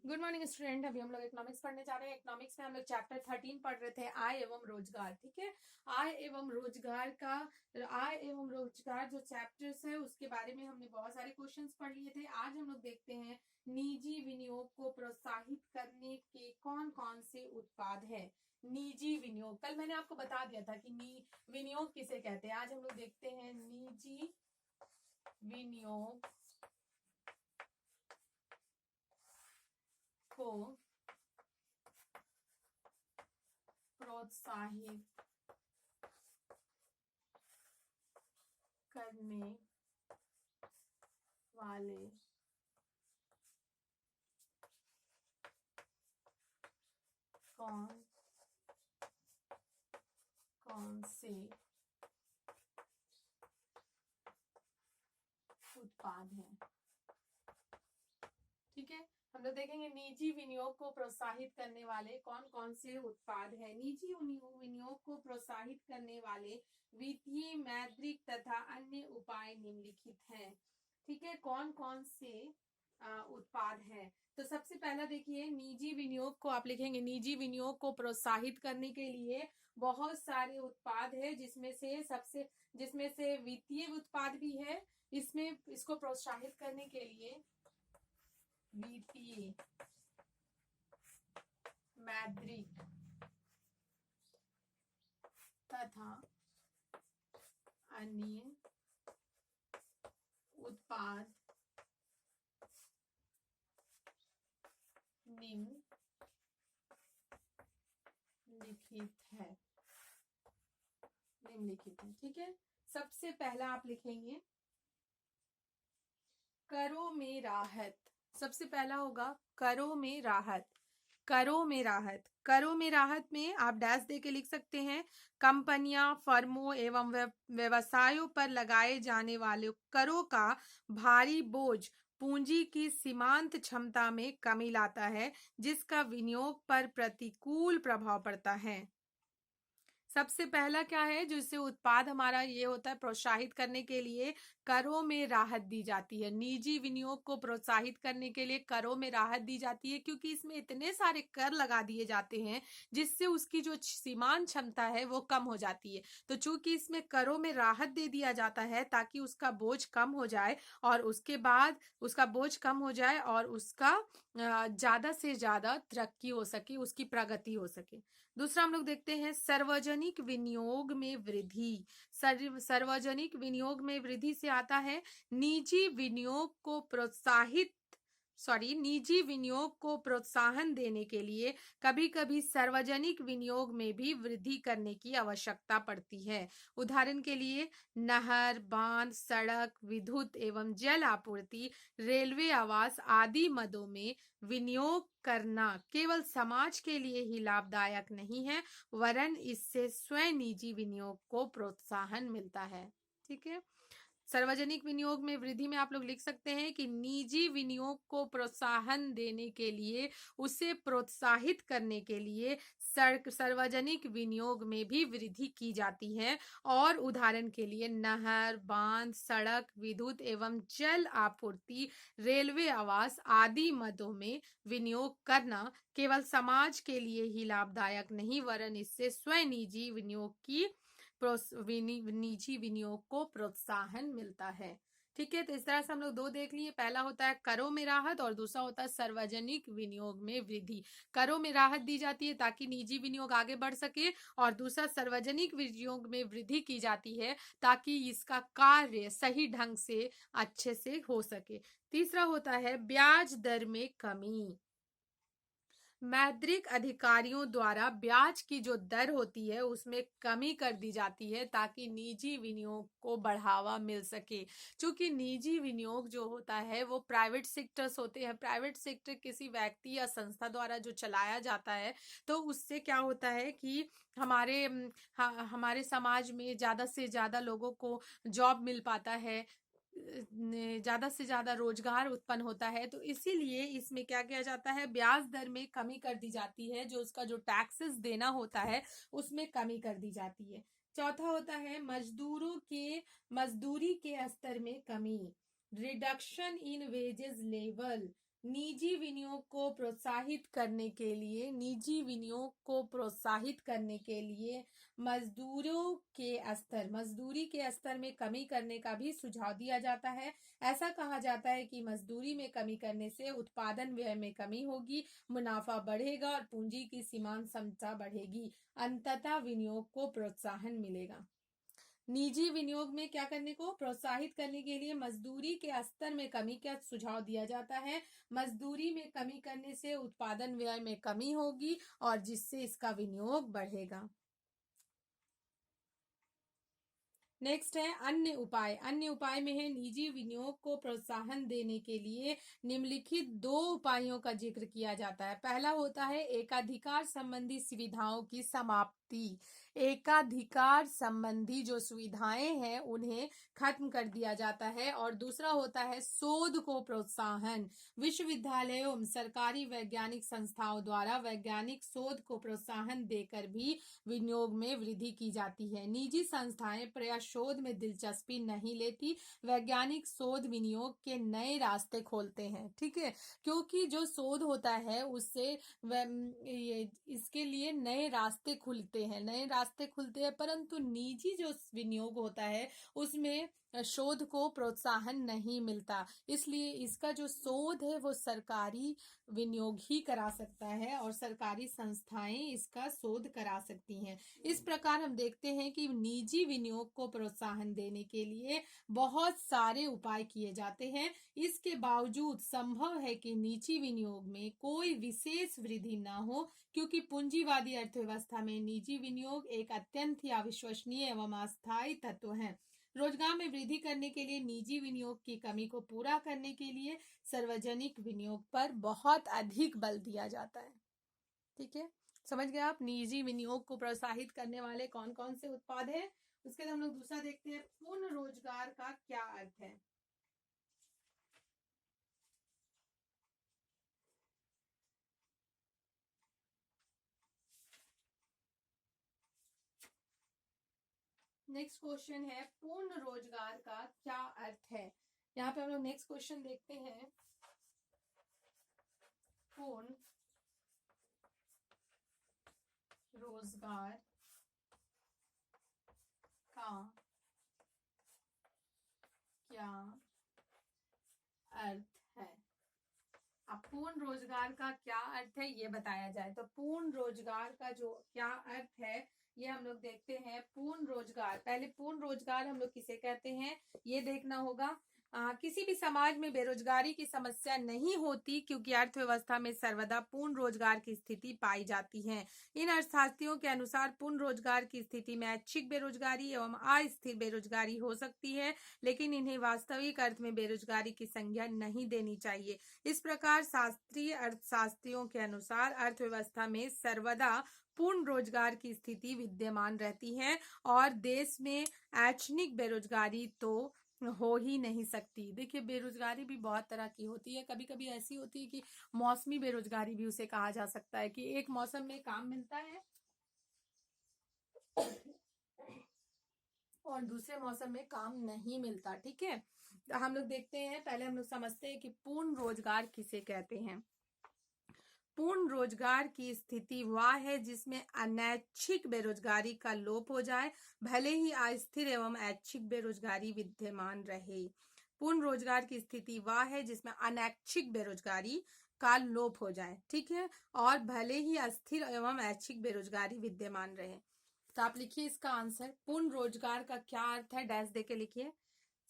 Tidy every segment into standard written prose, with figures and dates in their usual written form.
Good morning student. अभी हम लोग इकोनॉमिक्स पढ़ने जा रहे हैं। इकोनॉमिक्स में हम लोग चैप्टर 13 पढ़ रहे थे, आय एवं रोजगार। ठीक है, आय एवं रोजगार जो चैप्टर्स है उसके बारे में हमने बहुत सारे क्वेश्चंस पढ़ लिए थे। आज हम लोग देखते हैं निजी विनियोग को प्रोत्साहित करने के कौन कौन से उत्पाद है। निजी विनियोग, कल मैंने आपको बता दिया था कि विनियोग किसे कहते हैं। आज हम लोग देखते हैं निजी विनियोग को प्रोत्साहित करने वाले कौन कौन से उत्पाद हैं। ठीक है, हम लोग देखेंगे निजी विनियोग को प्रोत्साहित करने वाले कौन कौन से उत्पाद हैं। निजी विनियोग को प्रोत्साहित करने वाले वित्तीय, मौद्रिक तथा अन्य उपाय निम्नलिखित हैं। ठीक है, कौन कौन से उत्पाद हैं। तो सबसे पहला देखिए, निजी विनियोग को आप लिखेंगे निजी विनियोग को प्रोत्साहित करने के लिए बहुत सारे उत्पाद है, जिसमें से वित्तीय उत्पाद भी है। इसमें इसको प्रोत्साहित करने के लिए वित्तीय, मौद्रिक तथा अन्य उत्पाद निम्नलिखित है। ठीक है, सबसे पहला आप लिखेंगे करों में राहत। सबसे पहला होगा करों में राहत। करों में राहत, करों में राहत में आप डैश दे के लिख सकते हैं कंपनियां, फर्मों एवं व्यवसायों पर लगाए जाने वाले करों का भारी बोझ पूंजी की सीमांत क्षमता में कमी लाता है, जिसका विनियोग पर प्रतिकूल प्रभाव पड़ता है। सबसे पहला क्या है, जो इससे उत्पाद हमारा ये होता है प्रोत्साहित करने के लिए करों में राहत दी जाती है। निजी विनियोग को प्रोत्साहित करने के लिए करों में राहत दी जाती है, क्योंकि इसमें इतने सारे कर लगा दिए जाते हैं जिससे उसकी जो सीमांत क्षमता है वो कम हो जाती है। तो चूंकि इसमें करों में राहत दे दिया जाता है ताकि उसका बोझ कम हो जाए, और उसके बाद उसका बोझ कम हो जाए और उसका ज्यादा से ज्यादा तरक्की हो सके, उसकी प्रगति हो सके। दूसरा हम लोग देखते हैं सार्वजनिक विनियोग में वृद्धि। सार्वजनिक विनियोग में वृद्धि से आता है निजी विनियोग को निजी विनियोग को प्रोत्साहन देने के लिए कभी कभी सार्वजनिक विनियोग में भी वृद्धि करने की आवश्यकता पड़ती है। उदाहरण के लिए नहर, बांध, सड़क, विद्युत एवं जल आपूर्ति, रेलवे, आवास आदि मदों में विनियोग करना केवल समाज के लिए ही लाभदायक नहीं है, वरन इससे स्वयं निजी विनियोग को प्रोत्साहन मिलता है। ठीक है, सार्वजनिक विनियोग में वृद्धि में आप लोग लिख सकते हैं कि निजी विनियोग को प्रोत्साहन देने के लिए, उसे प्रोत्साहित करने के लिए सार्वजनिक विनियोग में भी वृद्धि की जाती है। और उदाहरण के लिए नहर, बांध, सड़क, विद्युत एवं जल आपूर्ति, रेलवे, आवास आदि मदों में विनियोग करना केवल समाज के लिए ही लाभदायक नहीं, वरन इससे स्वयं निजी विनियोग को प्रोत्साहन मिलता है। ठीक है, तो इस तरह से हम लोग दो देख लिए। पहला होता है करों में राहत और दूसरा होता है सार्वजनिक विनियोग में वृद्धि। करों में राहत दी जाती है ताकि निजी विनियोग आगे बढ़ सके, और दूसरा सार्वजनिक विनियोग में वृद्धि की जाती है ताकि इसका कार्य सही ढंग से अच्छे से हो सके। तीसरा होता है ब्याज दर में कमी। मौद्रिक अधिकारियों द्वारा ब्याज की जो दर होती है उसमें कमी कर दी जाती है ताकि निजी विनियोग को बढ़ावा मिल सके। क्योंकि निजी विनियोग जो होता है वो प्राइवेट सेक्टर्स होते हैं, प्राइवेट सेक्टर किसी व्यक्ति या संस्था द्वारा जो चलाया जाता है, तो उससे क्या होता है कि हमारे समाज में ज्यादा से ज्यादा लोगों को जॉब मिल पाता है, ज्यादा से ज्यादा रोजगार उत्पन्न होता है। तो इसीलिए इसमें क्या किया जाता है, ब्याज दर में कमी कर दी जाती है, जो उसका जो टैक्सेस देना होता है उसमें कमी कर दी जाती है। चौथा होता है मजदूरी के स्तर में कमी। रिडक्शन इन वेजेस लेवल, निजी विनियोग को प्रोत्साहित करने के लिए, निजी विनियोग को प्रोत्साहित करने के लिए मजदूरी के स्तर में कमी करने का भी सुझाव दिया जाता है। ऐसा कहा जाता है कि मजदूरी में कमी करने से उत्पादन व्यय में कमी होगी, मुनाफा बढ़ेगा और पूंजी की सीमांत क्षमता बढ़ेगी, अंततः विनियोग को प्रोत्साहन मिलेगा। निजी विनियोग में क्या करने को प्रोत्साहित करने के लिए मजदूरी के स्तर में कमी का सुझाव दिया जाता है। मजदूरी में कमी करने से उत्पादन व्यय में कमी होगी और जिससे इसका विनियोग बढ़ेगा। नेक्स्ट है अन्य उपाय। अन्य उपाय में है निजी विनियोग को प्रोत्साहन देने के लिए निम्नलिखित 2 उपायों का जिक्र किया जाता है। पहला होता है एकाधिकार संबंधी सुविधाओं की समाप्ति। एकाधिकार संबंधी जो सुविधाएं हैं उन्हें खत्म कर दिया जाता है। और दूसरा होता है शोध को प्रोत्साहन। विश्वविद्यालयों एवं सरकारी वैज्ञानिक संस्थाओं द्वारा वैज्ञानिक शोध को प्रोत्साहन देकर भी विनियोग में वृद्धि की जाती है। निजी संस्थाएं प्रायः शोध में दिलचस्पी नहीं लेती, वैज्ञानिक शोध विनियोग के नए रास्ते खोलते हैं। ठीक है, क्योंकि जो शोध होता है उससे इसके लिए नए रास्ते खुलते हैं, परंतु निजी जो विनियोग होता है उसमें शोध को प्रोत्साहन नहीं मिलता, इसलिए इसका जो शोध है वो सरकारी विनियोग ही करा सकता है और सरकारी संस्थाएं इसका शोध करा सकती हैं। इस प्रकार हम देखते हैं कि निजी विनियोग को प्रोत्साहन देने के लिए बहुत सारे उपाय किए जाते हैं। इसके बावजूद संभव है कि निजी विनियोग में कोई विशेष वृद्धि न हो, क्योंकि पूंजीवादी अर्थव्यवस्था में निजी विनियोग एक अत्यंत ही अविश्वसनीय एवं अस्थायी तत्व है। रोजगार में वृद्धि करने के लिए निजी विनियोग की कमी को पूरा करने के लिए सार्वजनिक विनियोग पर बहुत अधिक बल दिया जाता है। ठीक है, समझ गए आप निजी विनियोग को प्रोत्साहित करने वाले कौन कौन से उत्पाद हैं। उसके बाद हम लोग दूसरा देखते हैं पूर्ण रोजगार का क्या अर्थ है। नेक्स्ट क्वेश्चन है पूर्ण रोजगार का क्या अर्थ है। यहाँ पे हम लोग नेक्स्ट क्वेश्चन देखते हैं पूर्ण रोजगार का क्या अर्थ है। अब पूर्ण रोजगार का क्या अर्थ है ये बताया जाए तो पूर्ण रोजगार का जो क्या अर्थ है ये हम लोग देखते हैं। पूर्ण रोजगार, पहले पूर्ण रोजगार हम लोग किसे कहते हैं ये देखना होगा। किसी भी समाज में बेरोजगारी की समस्या नहीं होती, क्योंकि अर्थव्यवस्था में सर्वदा पूर्ण रोजगार की स्थिति पाई जाती है। इन अर्थशास्त्रियों के अनुसार पूर्ण रोजगार की स्थिति में ऐच्छिक बेरोजगारी एवं अस्थिर बेरोजगारी हो सकती है, लेकिन इन्हें वास्तविक अर्थ में बेरोजगारी की संज्ञा नहीं देनी चाहिए। इस प्रकार शास्त्रीय अर्थशास्त्रियों के अनुसार अर्थव्यवस्था में सर्वदा पूर्ण रोजगार की स्थिति विद्यमान रहती है और देश में ऐच्छिक बेरोजगारी तो हो ही नहीं सकती। देखिए बेरोजगारी भी बहुत तरह की होती है, कभी कभी ऐसी होती है कि मौसमी बेरोजगारी भी उसे कहा जा सकता है, कि एक मौसम में काम मिलता है और दूसरे मौसम में काम नहीं मिलता। ठीक है, तो हम लोग देखते हैं, पहले हम लोग समझते हैं कि पूर्ण रोजगार किसे कहते हैं। पूर्ण रोजगार की स्थिति वह है जिसमें अनैच्छिक बेरोजगारी का लोप हो जाए, भले ही अस्थिर एवं ऐच्छिक बेरोजगारी विद्यमान रहे। पूर्ण रोजगार की स्थिति वह है जिसमें अनैच्छिक बेरोजगारी का लोप हो जाए, ठीक है, और भले ही अस्थिर एवं ऐच्छिक बेरोजगारी विद्यमान रहे। तो आप लिखिए इसका आंसर, पूर्ण रोजगार का क्या अर्थ है, डैश देके लिखिए।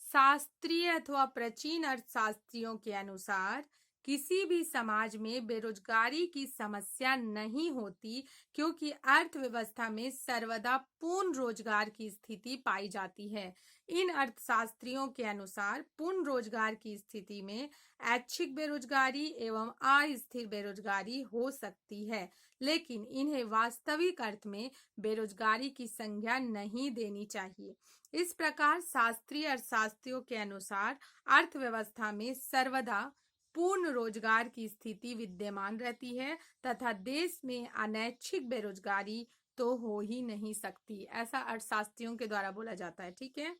शास्त्रीय अथवा प्राचीन अर्थशास्त्रियों के अनुसार किसी भी समाज में बेरोजगारी की समस्या नहीं होती, क्योंकि अर्थव्यवस्था में सर्वदा पूर्ण रोजगार की स्थिति पाई जाती है। इन अर्थशास्त्रियों के अनुसार पूर्ण रोजगार की स्थिति में ऐच्छिक बेरोजगारी एवं अस्थिर बेरोजगारी हो सकती है, लेकिन इन्हें वास्तविक अर्थ में बेरोजगारी की संज्ञा नहीं देनी चाहिए। इस प्रकार शास्त्रीय अर्थशास्त्रियों के अनुसार अर्थव्यवस्था में सर्वदा पूर्ण रोजगार की स्थिति विद्यमान रहती है तथा देश में अनैच्छिक बेरोजगारी तो हो ही नहीं सकती, ऐसा अर्थशास्त्रियों के द्वारा बोला जाता है। ठीक है,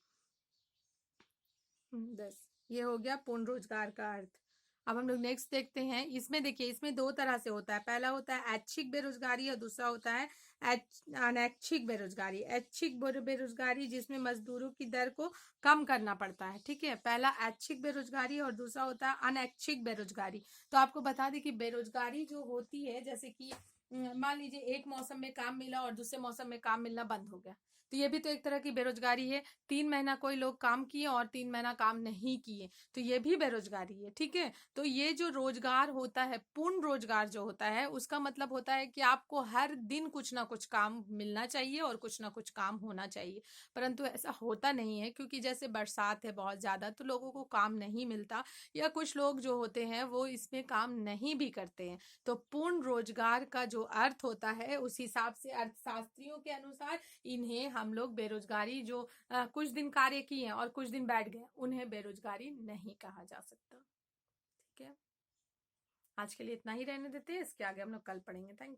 10 ये हो गया पूर्ण रोजगार का अर्थ। अब हम लोग नेक्स्ट देखते हैं। इसमें देखिए, इसमें दो तरह से होता है। पहला होता है ऐच्छिक बेरोजगारी और दूसरा होता है अनैच्छिक बेरोजगारी। ऐच्छिक बेरोजगारी जिसमें मजदूरों की दर को कम करना पड़ता है, ठीक है। पहला ऐच्छिक बेरोजगारी और दूसरा होता है अनैच्छिक बेरोजगारी। तो आपको बता दें कि बेरोजगारी जो होती है, जैसे कि मान लीजिए एक मौसम में काम मिला और दूसरे मौसम में काम मिलना बंद हो गया, तो ये भी तो एक तरह की बेरोजगारी है। 3 महीना कोई लोग काम किए और 3 महीना काम नहीं किए, तो ये भी बेरोजगारी है, ठीक है। तो ये जो रोजगार होता है, पूर्ण रोजगार जो होता है, उसका मतलब होता है कि आपको हर दिन कुछ ना कुछ काम मिलना चाहिए और कुछ ना कुछ काम होना चाहिए। परंतु ऐसा होता नहीं है, क्योंकि जैसे बरसात है बहुत ज्यादा, तो लोगों को काम नहीं मिलता, या कुछ लोग जो होते हैं वो इसमें काम नहीं भी करते हैं। तो पूर्ण रोजगार का जो अर्थ होता है, उस हिसाब से अर्थशास्त्रियों के अनुसार इन्हें हम लोग बेरोजगारी, जो कुछ दिन कार्य किए और कुछ दिन बैठ गए, उन्हें बेरोजगारी नहीं कहा जा सकता, ठीक है। आज के लिए इतना ही रहने देते हैं, इसके आगे हम लोग कल पढ़ेंगे। Thank you.